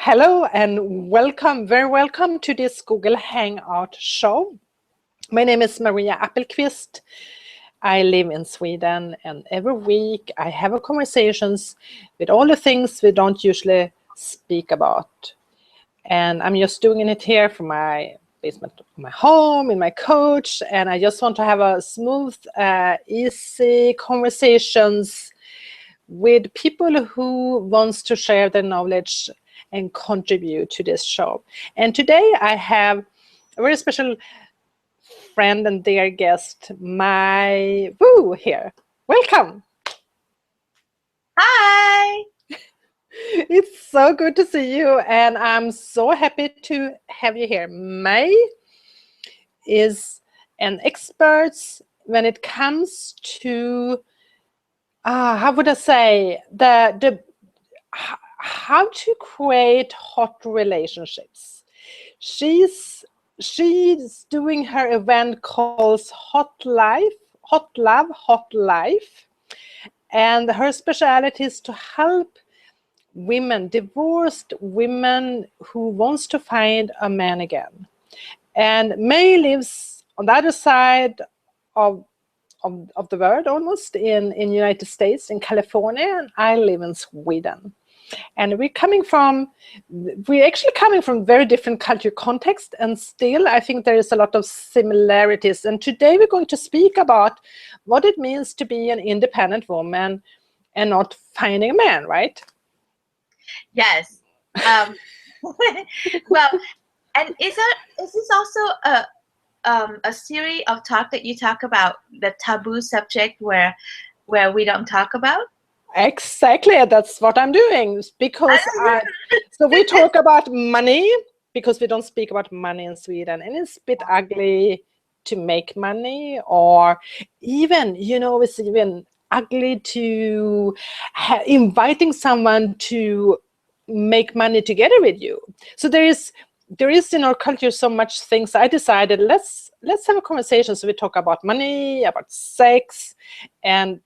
Hello and welcome, very welcome to this Google Hangout show. My name is Maria Appelqvist. I live in Sweden, and every week I have conversations with all the things we don't usually speak about. And I'm just doing it here from my basement of my home, in my couch, and I just want to have a smooth, easy conversations with people who wants to share their knowledge and contribute to this show. And today I have a very special friend and dear guest, my Woo here. Welcome. Hi. It's so good to see you, and I'm so happy to have you here. May is an expert when it comes to how would I say how to create hot relationships. She's doing her event called Hot Love, Hot Life. And her specialty is to help women, divorced women who wants to find a man again. And May lives on the other side of the world, almost in United States, in California, and I live in Sweden. And we're actually coming from very different culture context, and still I think there is a lot of similarities. And today we're going to speak about what it means to be an independent woman and not finding a man, right? Yes. Well, and is this also a series of talk that you talk about the taboo subject where we don't talk about? Exactly, that's what I'm doing, because so we talk about money because we don't speak about money in Sweden, and it's a bit ugly to make money, or even, it's even ugly to inviting someone to make money together with you. So there is in our culture so much things. I decided let's have a conversation, so we talk about money, about sex, and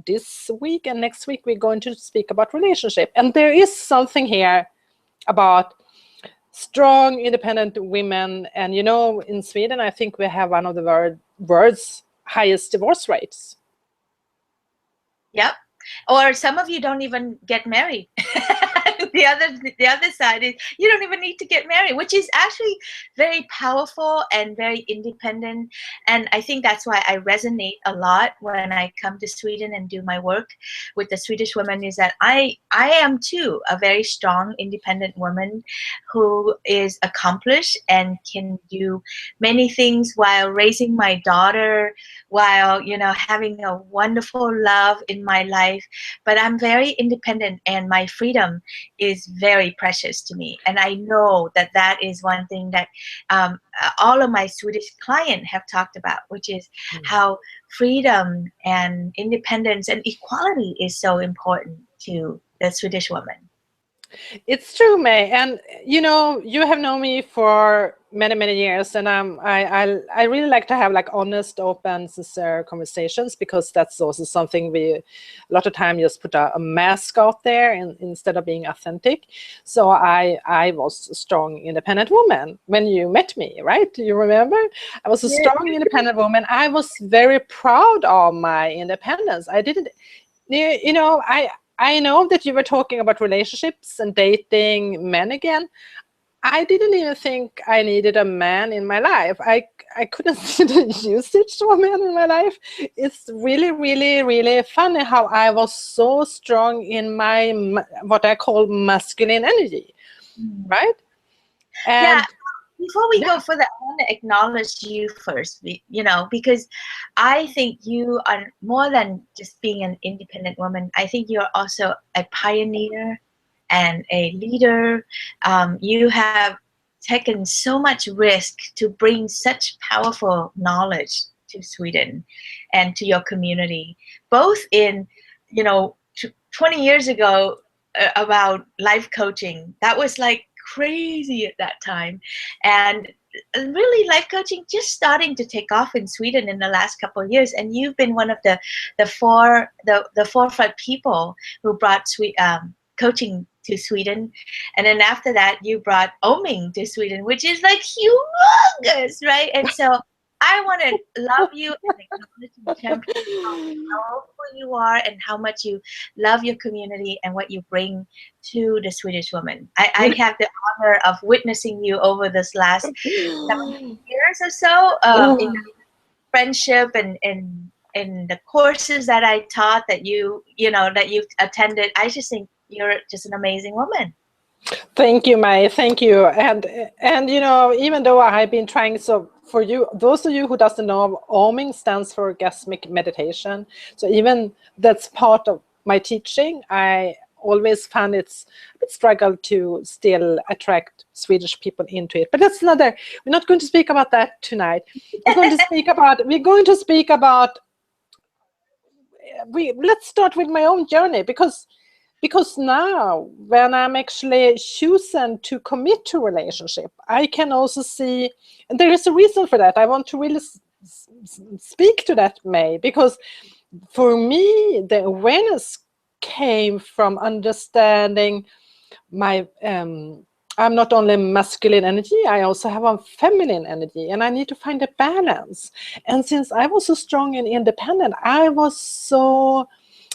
this week and next week we're going to speak about relationship. And there is something here about strong, independent women. And in Sweden, I think we have one of the world's highest divorce rates. Yep. Or some of you don't even get married. The other side is you don't even need to get married, which is actually very powerful and very independent. And I think that's why I resonate a lot when I come to Sweden and do my work with the Swedish women, is that I am too a very strong, independent woman who is accomplished and can do many things while raising my daughter, while having a wonderful love in my life. But I'm very independent, and my freedom is very precious to me. And I know that that is one thing that all of my Swedish clients have talked about, which is how freedom and independence and equality is so important to the Swedish woman. It's true, May, and you have known me for many years, and I really like to have honest, open, sincere conversations, because that's also something we a lot of time just put a mask out there instead of being authentic. So I was a strong, independent woman when you met me, right? Do you remember? I was a strong, independent woman. I was very proud of my independence. I didn't, I know that you were talking about relationships and dating men again. I didn't even think I needed a man in my life. I couldn't see the usage of a man in my life. It's really funny how I was so strong in my, what I call masculine energy, right? And before we go further, I want to acknowledge you first, because I think you are more than just being an independent woman. I think you're also a pioneer and a leader. You have taken so much risk to bring such powerful knowledge to Sweden and to your community, both in, 20 years ago about life coaching. That was crazy at that time, and really life coaching just starting to take off in Sweden in the last couple of years. And you've been one of the forefront people who brought coaching to Sweden, and then after that you brought Oming to Sweden, which is like humongous, right? And so I want to love you and acknowledge and champion how powerful you are and how much you love your community and what you bring to the Swedish woman. I have the honor of witnessing you over this last 7 years or so, in friendship and in the courses that I taught, that that you've attended. I just think you're just an amazing woman. Thank you, May. Thank you. And even though I have been trying, so for you, those of you who doesn't know, Oming stands for orgasmic meditation. So even that's part of my teaching. I always found it's a bit struggle to still attract Swedish people into it. But that's another. We're not going to speak about that tonight. We're going to speak about. Let's start with my own journey, because now when I'm actually choosing to commit to a relationship, I can also see, and there is a reason for that. I want to really speak to that, May, because for me, the awareness came from understanding my, I'm not only masculine energy, I also have a feminine energy, and I need to find a balance. And since I was so strong and independent, I was so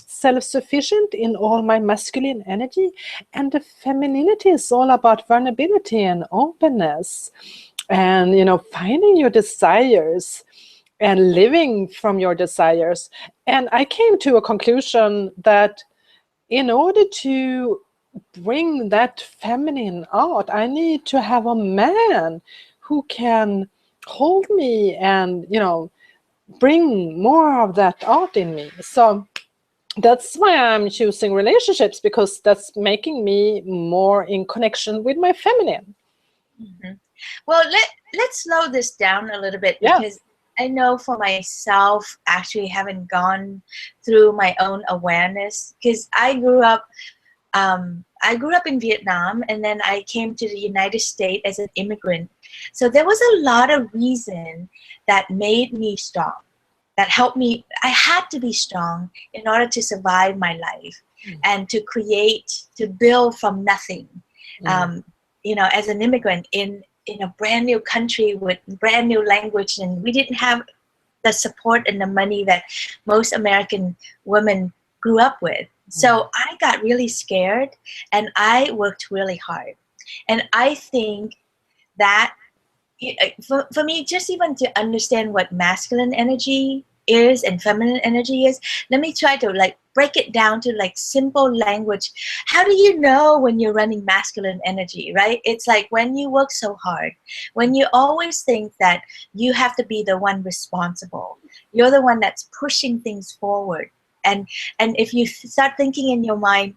self-sufficient in all my masculine energy, and the femininity is all about vulnerability and openness, and finding your desires and living from your desires. And I came to a conclusion that in order to bring that feminine out, I need to have a man who can hold me and bring more of that out in me. So that's why I'm choosing relationships, because that's making me more in connection with my feminine. Mm-hmm. Well, let's slow this down a little bit, because I know for myself, actually having gone through my own awareness, because I grew up in Vietnam, and then I came to the United States as an immigrant. So there was a lot of reason that made me strong, that helped me. I had to be strong in order to survive my life and to build from nothing. As an immigrant in a brand new country with brand new language, and we didn't have the support and the money that most American women grew up with. So I got really scared, and I worked really hard. And I think that for me, just even to understand what masculine energy is and feminine energy is, let me try to break it down to simple language. How do you know when you're running masculine energy, right? It's like when you work so hard, when you always think that you have to be the one responsible, you're the one that's pushing things forward. And if you start thinking in your mind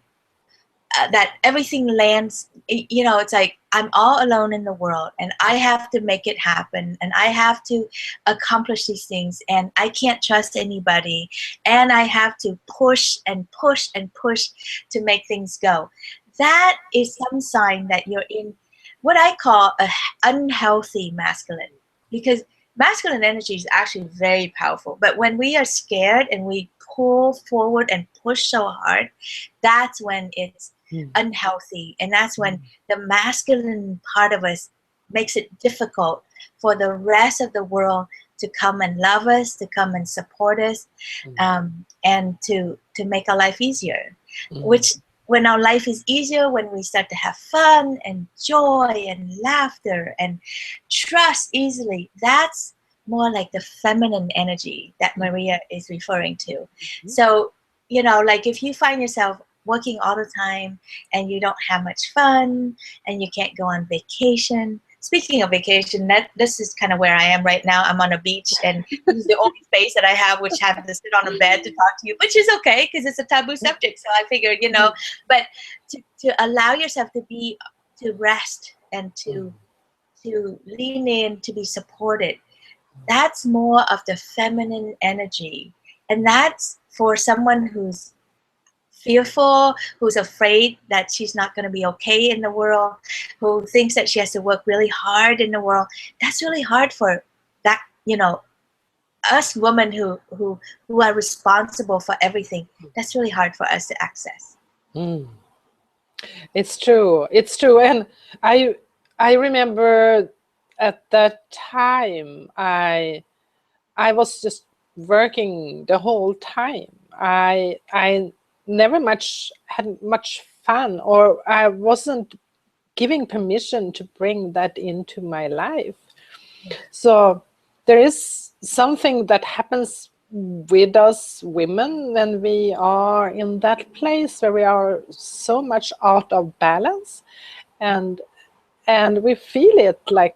that everything lands, it's like I'm all alone in the world, and I have to make it happen, and I have to accomplish these things, and I can't trust anybody, and I have to push and push and push to make things go. That is some sign that you're in what I call a unhealthy masculine, because masculine energy is actually very powerful. But when we are scared and we pull forward and push so hard, that's when it's unhealthy. And that's when the masculine part of us makes it difficult for the rest of the world to come and love us, to come and support us, and to make our life easier. Which, when our life is easier, when we start to have fun and joy and laughter and trust easily, that's more like the feminine energy that Maria is referring to. So, if you find yourself working all the time and you don't have much fun and you can't go on vacation. Speaking of vacation, this is kind of where I am right now. I'm on a beach, and this is the only space that I have, which have to sit on a bed to talk to you, which is okay because it's a taboo subject. So I figured, but to allow yourself to rest and to lean in, to be supported, that's more of the feminine energy. And that's for someone who's fearful, who's afraid that she's not going to be okay in the world, who thinks that she has to work really hard in the world. That's really hard for that, us women who are responsible for everything. That's really hard for us to access. It's true. It's true. And I remember at that time I was just working the whole time. I never much had much fun, or I wasn't giving permission to bring that into my life. So there is something that happens with us women when we are in that place where we are so much out of balance, and we feel it, like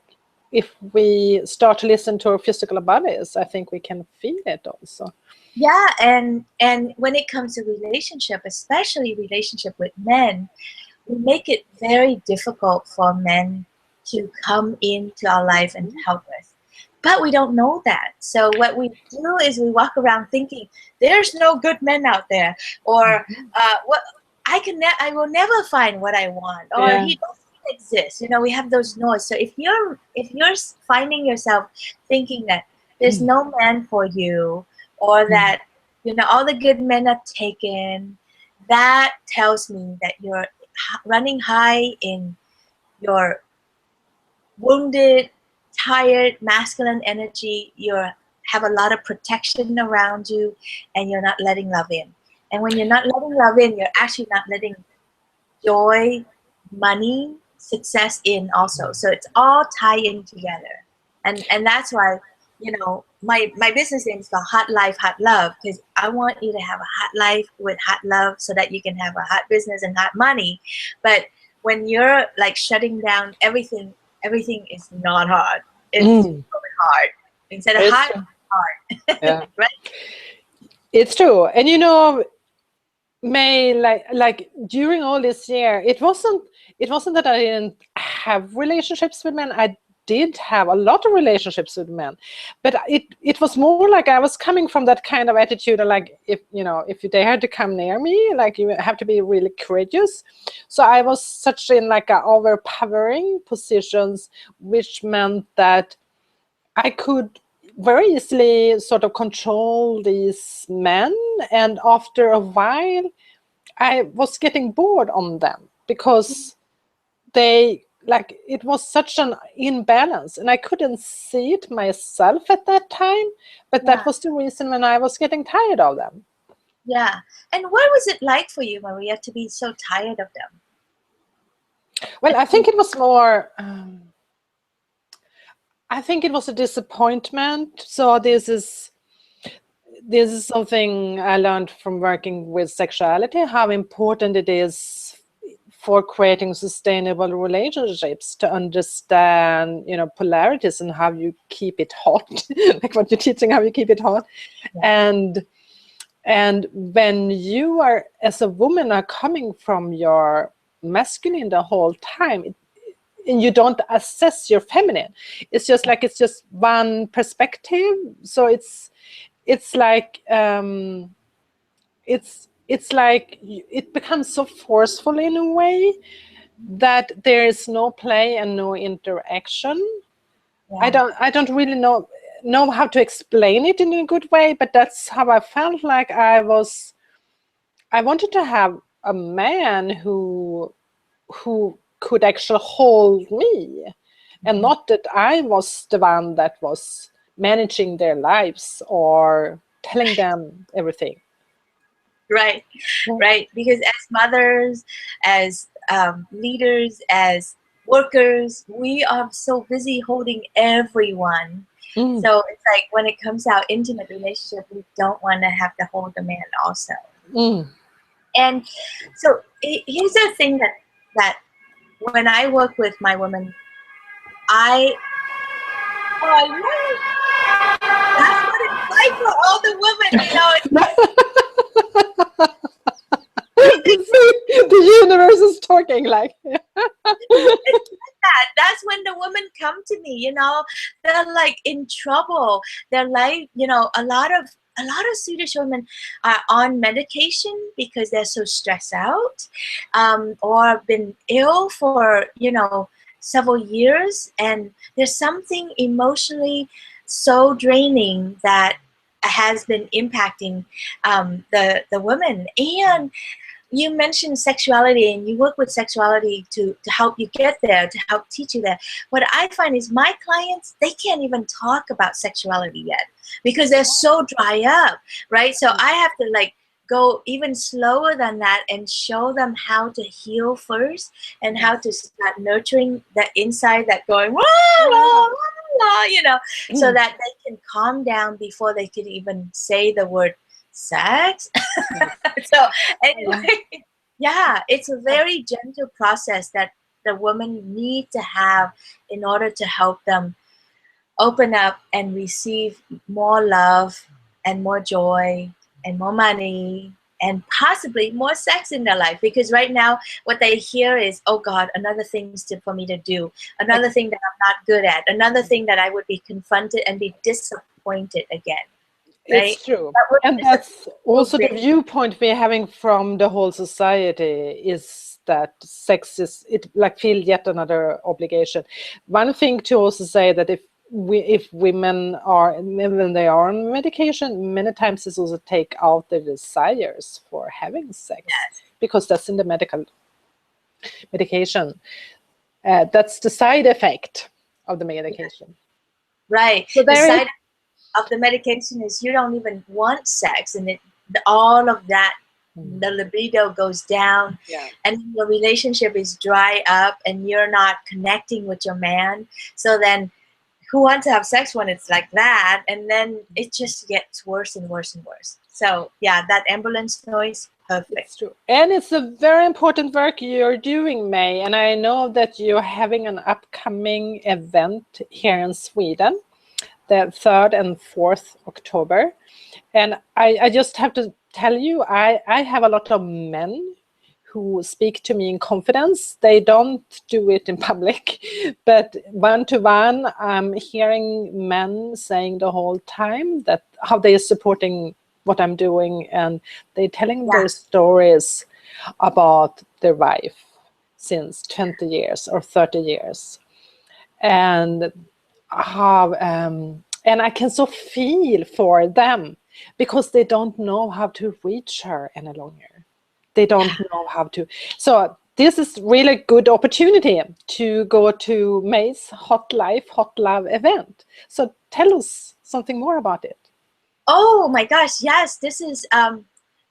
if we start to listen to our physical bodies, I think we can feel it also. Yeah, and when it comes to relationship, especially relationship with men, we make it very difficult for men to come into our life and help us. But we don't know that. So what we do is we walk around thinking there's no good men out there, or what I will never find what I want, or Yeah. he doesn't exist. You know, we have those noise. So if you're finding yourself thinking that there's no man for you, or that you know all the good men are taken, that tells me that you're running high in your wounded, tired, masculine energy. You have a lot of protection around you, and you're not letting love in. And when you're not letting love in, you're actually not letting joy, money, success in also. So it's all tied in together. And that's why, you know, my business name is called Hot Life, Hot Love, because I want you to have a hot life with hot love so that you can have a hot business and hot money. But when you're like shutting down everything, everything is not hard. It's hard. Instead of It's hot, true. hard. Yeah. Right? It's true. And you know, May, like during all this year, it wasn't that I didn't have relationships with men. I did have a lot of relationships with men, but it was more like I was coming from that kind of attitude, like, if you know, if you dare to come near me, like, you have to be really courageous. So I was such in like a overpowering positions, which meant that I could very easily sort of control these men, and after a while I was getting bored on them, because they, like, it was such an imbalance, and I couldn't see it myself at that time, but Yeah. that was the reason when I was getting tired of them. Yeah. And what was it like for you, Maria, to be so tired of them? Well, I think it was more I think it was a disappointment. So this is something I learned from working with sexuality, how important it is for creating sustainable relationships to understand, you know, polarities and how you keep it hot, like what you're teaching, how you keep it hot. Yeah. And when you are, as a woman, are coming from your masculine the whole time, and you don't assess your feminine, it's just like, it's just one perspective. So it's like it's like it becomes so forceful in a way that there is no play and no interaction. Yeah. I don't really know how to explain it in a good way, but that's how I felt. Like I wanted to have a man who could actually hold me, and not that I was the one that was managing their lives or telling them everything. Right, right. Because as mothers, as leaders, as workers, we are so busy holding everyone. So it's like when it comes to our intimate relationship, we don't want to have to hold the man also. And so here's the thing that when I work with my women, I love it. That's what it's like for all the women, you know. The universe is talking, like. It's like that's when the women come to me, you know, they're like in trouble. They're like, you know, a lot of Swedish women are on medication because they're so stressed out, or been ill for, you know, several years, and there's something emotionally so draining that has been impacting the women. And you mentioned sexuality, and you work with sexuality to help you get there, to help teach you that. What I find is my clients, they can't even talk about sexuality yet because they're so dry up, right? So I have to like go even slower than that and show them how to heal first, and how to start nurturing the inside that going, wah, wah, wah, wah, you know, so that they can calm down before they could even say the word sex. So anyway, yeah, it's a very gentle process that the women need to have in order to help them open up and receive more love and more joy and more money and possibly more sex in their life. Because right now what they hear is, oh God, another thing for me to do, another thing that I'm not good at, another thing that I would be confronted and be disappointed again. Right? It's true. That And is that's so also the big. viewpoint we're having from the whole society, is that sex is, it like feel yet another obligation. One thing to also say that if women are, when they are on medication, many times it's also take out the desires for having sex, because that's in the medication. That's the side effect of the medication. Right. So The there is, side of the medication is you don't even want sex, and all of that, the libido goes down, and your relationship is dry up, and you're not connecting with your man. So then who wants to have sex when it's like that? And then it just gets worse and worse and worse. So yeah, that ambulance noise, perfect. it's true. And it's a very important work you're doing, May. And I know that you're having an upcoming event here in Sweden, the 3rd and 4th October. And I just have to tell you, I have a lot of men who speak to me in confidence. They don't do it in public, but one-to-one, I'm hearing men saying the whole time that how they are supporting what I'm doing, and they're telling their stories about their wife since 20 years or 30 years. And how, and I can so feel for them, because they don't know how to reach her any longer. They don't know how to. So this is really good opportunity to go to May's Hot Life, Hot Love event. So tell us something more about it. Oh my gosh, yes, this is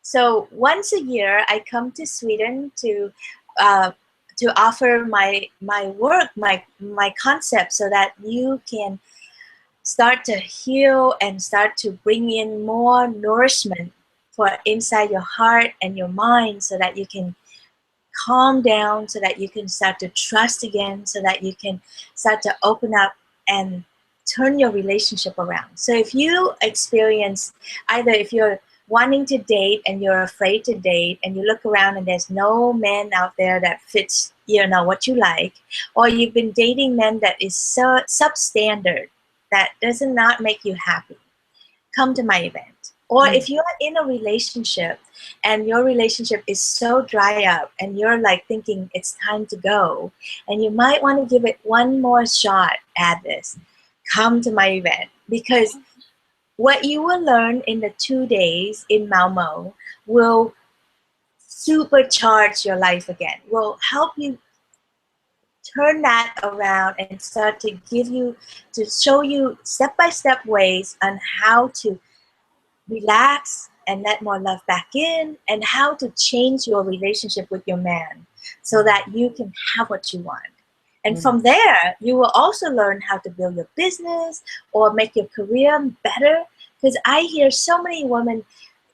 so once a year I come to Sweden to offer my work, my concept, so that you can start to heal and start to bring in more nourishment for inside your heart and your mind, so that you can calm down, so that you can start to trust again, so that you can start to open up and turn your relationship around. So if you experience, either if you're wanting to date and you're afraid to date, and you look around and there's no man out there that fits, you know, what you like, or you've been dating men that is so substandard, that does not make you happy, come to my event. Or if you're in a relationship and your relationship is so dry up and you're like thinking it's time to go, and you might want to give it one more shot at this, come to my event. Because what you will learn in the 2 days in Malmo will supercharge your life again, will help you turn that around and start to show you step-by-step ways on how to relax and let more love back in, and how to change your relationship with your man so that you can have what you want. And from there, you will also learn how to build your business or make your career better. Because I hear so many women,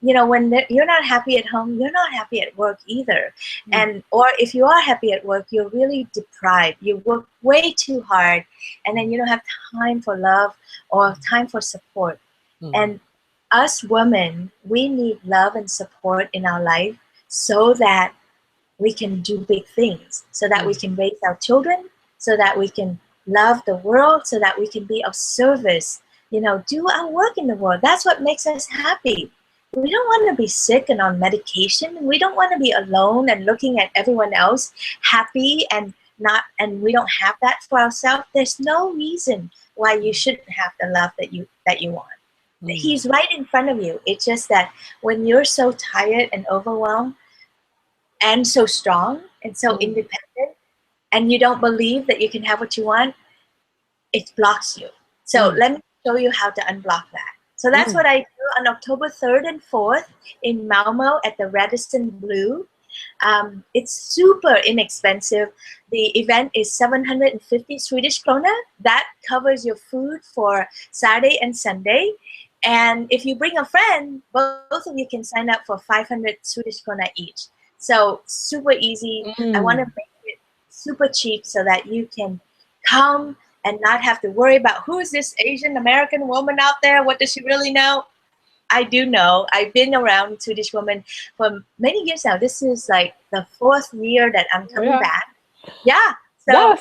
you know, when you're not happy at home, you're not happy at work either. And or if you are happy at work, you're really deprived. You work way too hard, and then you don't have time for love or time for support. And us women, we need love and support in our life so that we can do big things, so that we can raise our children, so that we can love the world, so that we can be of service, you know, do our work in the world. That's what makes us happy. We don't want to be sick and on medication. We don't want to be alone and looking at everyone else happy and we don't have that for ourselves. There's no reason why you shouldn't have the love that you want. He's right in front of you. It's just that when you're so tired and overwhelmed, and so strong and so independent, and you don't believe that you can have what you want, it blocks you. So let me show you how to unblock that. So that's what I do on October 3rd and 4th in Malmo at the Radisson Blue. It's super inexpensive. The event is 750 Swedish krona. That covers your food for Saturday and Sunday. And if you bring a friend, both of you can sign up for 500 Swedish krona each. So super easy. I want to make it super cheap so that you can come and not have to worry about who is this Asian American woman out there? What does she really know? I do know. I've been around Swedish women for many years now. This is like the 4th year that I'm coming back. Yeah. So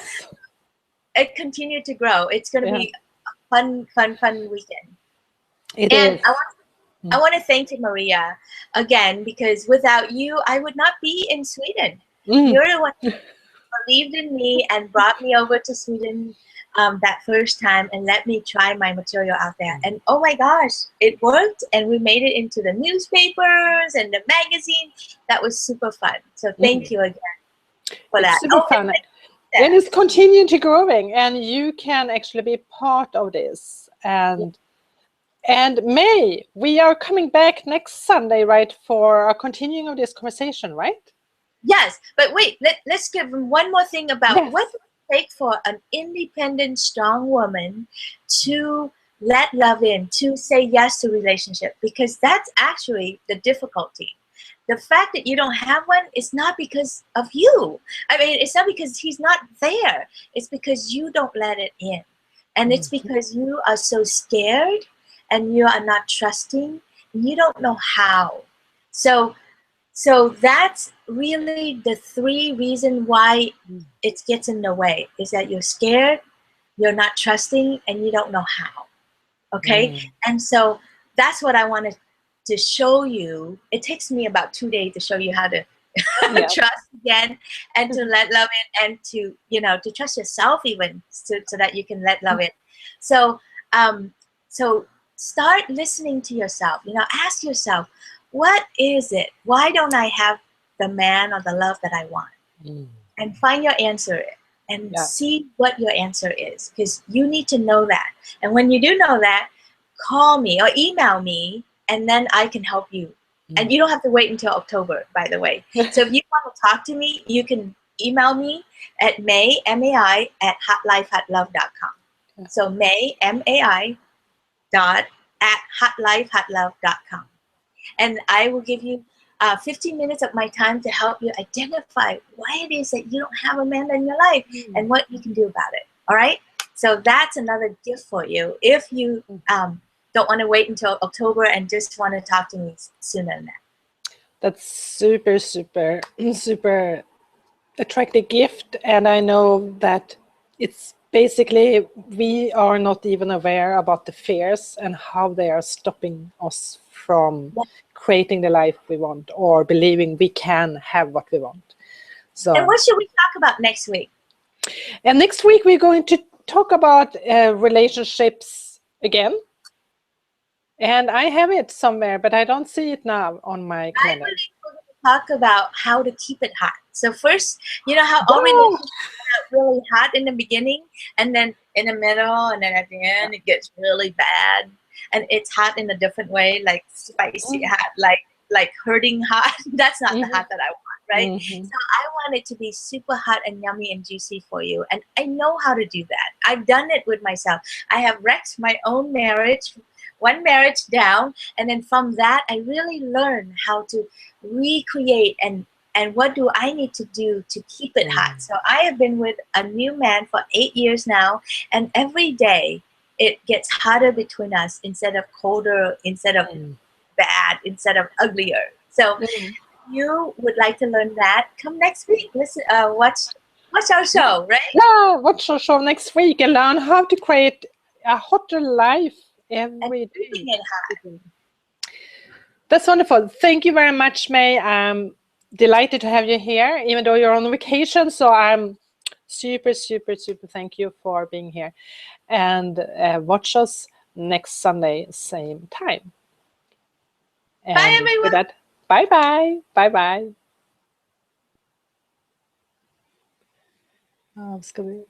it continued to grow. It's going to be a fun weekend. It is. I want to thank you, Maria, again, because without you, I would not be in Sweden. You're the one who believed in me and brought me over to Sweden that first time and let me try my material out there. And oh my gosh, it worked, and we made it into the newspapers and the magazine. That was super fun. So thank you again for that. Super fun. And it's continuing to growing, and you can actually be part of this. And May, we are coming back next Sunday, right, for a continuing of this conversation, right? Yes, but wait, let's give them one more thing about what does it take for an independent, strong woman to let love in, to say yes to relationship, because that's actually the difficulty. The fact that you don't have one is not because of you. I mean, it's not because he's not there. It's because you don't let it in. And it's because you are so scared and you are not trusting and you don't know how. So that's really the 3 reasons why it gets in the way, is that you're scared, you're not trusting, and you don't know how. Okay? And so that's what I wanted to show you. It takes me about 2 days to show you how to trust again and to let love in, and to, to trust yourself even, so that you can let love in. So so start listening to yourself. Ask yourself, what is it? Why don't I have the man or the love that I want? And find your answer and see what your answer is, because you need to know that. And when you do know that, call me or email me, and then I can help you. And you don't have to wait until October, by the way. So if you want to talk to me, you can email me at May, at hotlifehotlove.com. So May, M-A-I, at hotlifehotlove.com. And I will give you 15 minutes of my time to help you identify why it is that you don't have a man in your life and what you can do about it. All right? So that's another gift for you if you don't want to wait until October and just want to talk to me sooner than that. That's super, super, super attractive gift. And I know that it's basically, we are not even aware about the fears and how they are stopping us from creating the life we want, or believing we can have what we want. So, and what should we talk about next week? And next week we're going to talk about relationships again. And I have it somewhere, but I don't see it now on my calendar. I believe we're going to talk about how to keep it hot. So first, how all relationships are really hot in the beginning, and then in the middle, and then at the end, it gets really bad. And it's hot in a different way, like spicy hot, like hurting hot. That's not the hot that I want, right? So I want it to be super hot and yummy and juicy for you. And I know how to do that. I've done it with myself. I have wrecked my own marriage, one marriage down, and then from that, I really learned how to recreate and what do I need to do to keep it hot. So I have been with a new man for 8 years now, and every day it gets hotter between us instead of colder, instead of bad, instead of uglier. So you would like to learn that, come next week. Listen, watch our show, right? Yeah, watch our show next week and learn how to create a hotter life every day. That's wonderful. Thank you very much, May. I'm delighted to have you here, even though you're on vacation. So I'm super, super, super thank you for being here. And watch us next Sunday, same time. And bye, everyone. With that, bye-bye. Bye-bye. Ja, ska vi...